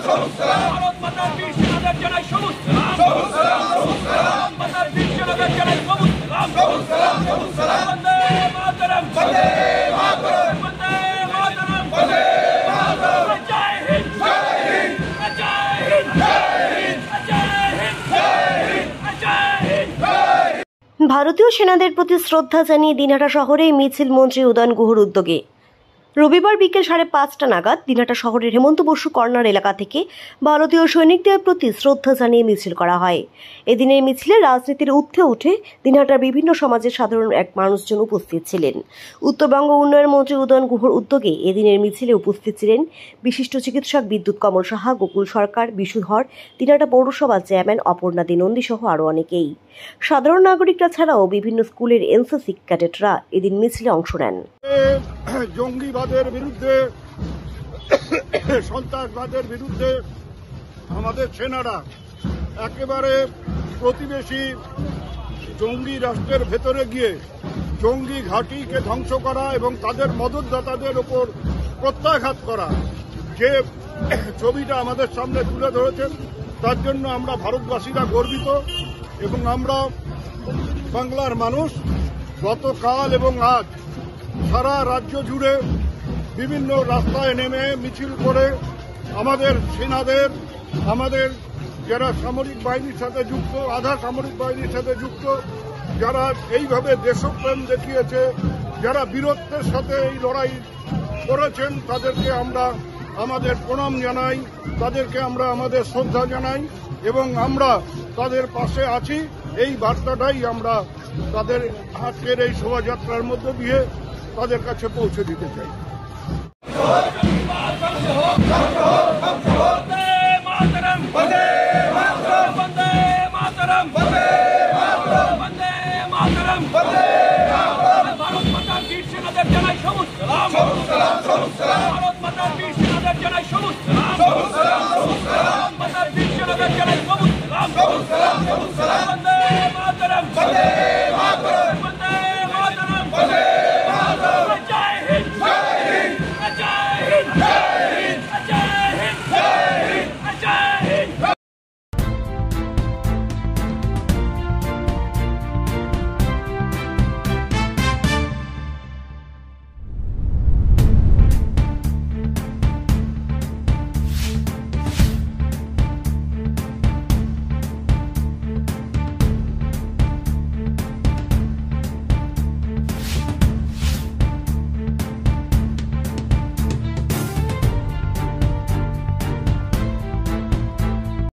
ভারত মাতার বীর সেনাদের জানাই সবুজ সালাম। ভারত মাতার বীর সেনাদের জানাই সবুজ সালাম। বন্দে মাতরম, বন্দে মাতরম, বন্দে মাতরম, বন্দে মাতরম। জয় হিন্দ, জয় হিন্দ, জয় হিন্দ, জয় হিন্দ, জয় হিন্দ, জয় হিন্দ। ভারতীয় সেনাদের প্রতি শ্রদ্ধা জানিয়ে দিনহাটা শহরে মিছিল মন্ত্রী উদয়ন গুহর উদ্যোগে রবিবার বিকেল 5:30 নাগাদ দিনহাটা শহরের হেমন্ত বসু কর্নার এলাকা থেকে ভারতীয় সৈনিকদের প্রতি শ্রদ্ধা জানিয়ে মিছিল করা হয়। এদিনের মিছিলে রাজনীতির ঊর্ধ্বে উঠে দিনহাটার বিভিন্ন সমাজের সাধারণ এক মানুষজন উপস্থিত ছিলেন। উত্তরবঙ্গ উন্নয়ন মন্ত্রী উদয়ন গুহর উদ্যোগে এদিনের মিছিলে উপস্থিত ছিলেন বিশিষ্ট চিকিৎসক বিদ্যুৎ কমল সাহা, গোকুল সরকার, বিশু ধর, দিনহাটা পৌরসভার চেয়ারম্যান অপর্ণা দে নন্দী সহ আরও অনেকেই। সাধারণ নাগরিকরা ছাড়াও বিভিন্ন স্কুলের এনসিসি ক্যাডেটরা এদিন মিছিলে অংশ নেন। জঙ্গিবাদের বিরুদ্ধে, সন্ত্রাসবাদের বিরুদ্ধে আমাদের সেনারা একেবারে প্রতিবেশী জঙ্গি রাষ্ট্রের ভেতরে গিয়ে জঙ্গি ঘাঁটিকে ধ্বংস করা এবং তাদের মদতদাতাদের ওপর প্রত্যাঘাত করা, যে ছবিটা আমাদের সামনে তুলে ধরেছেন, তার জন্য আমরা ভারতবাসীরা গর্বিত। এবং আমরা বাংলার মানুষ গতকাল এবং আজ সারা রাজ্য জুড়ে বিভিন্ন রাস্তায় নেমে মিছিল করে আমাদের সেনাদের, আমাদের যারা সামরিক বাহিনীর সাথে যুক্ত, আধা সামরিক বাহিনীর সাথে যুক্ত, যারা এইভাবে দেশপ্রেম দেখিয়েছে, যারা বীরত্বের সাথে এই লড়াই করেছেন, তাদেরকে আমরা আমাদের প্রণাম জানাই, তাদেরকে আমরা আমাদের শ্রদ্ধা জানাই এবং আমরা তাদের পাশে আছি। এই বার্তাটাই আমরা তাদের আজকের এই শোভাযাত্রার মধ্য দিয়ে তাদের কাছে পৌঁছে দিতে চাই। ভারত মাতার বীর সেনাদের জানাই সবুজ সালাম। ভারত মাতার বীর সেনাদের জানাই সবুজ সালাম।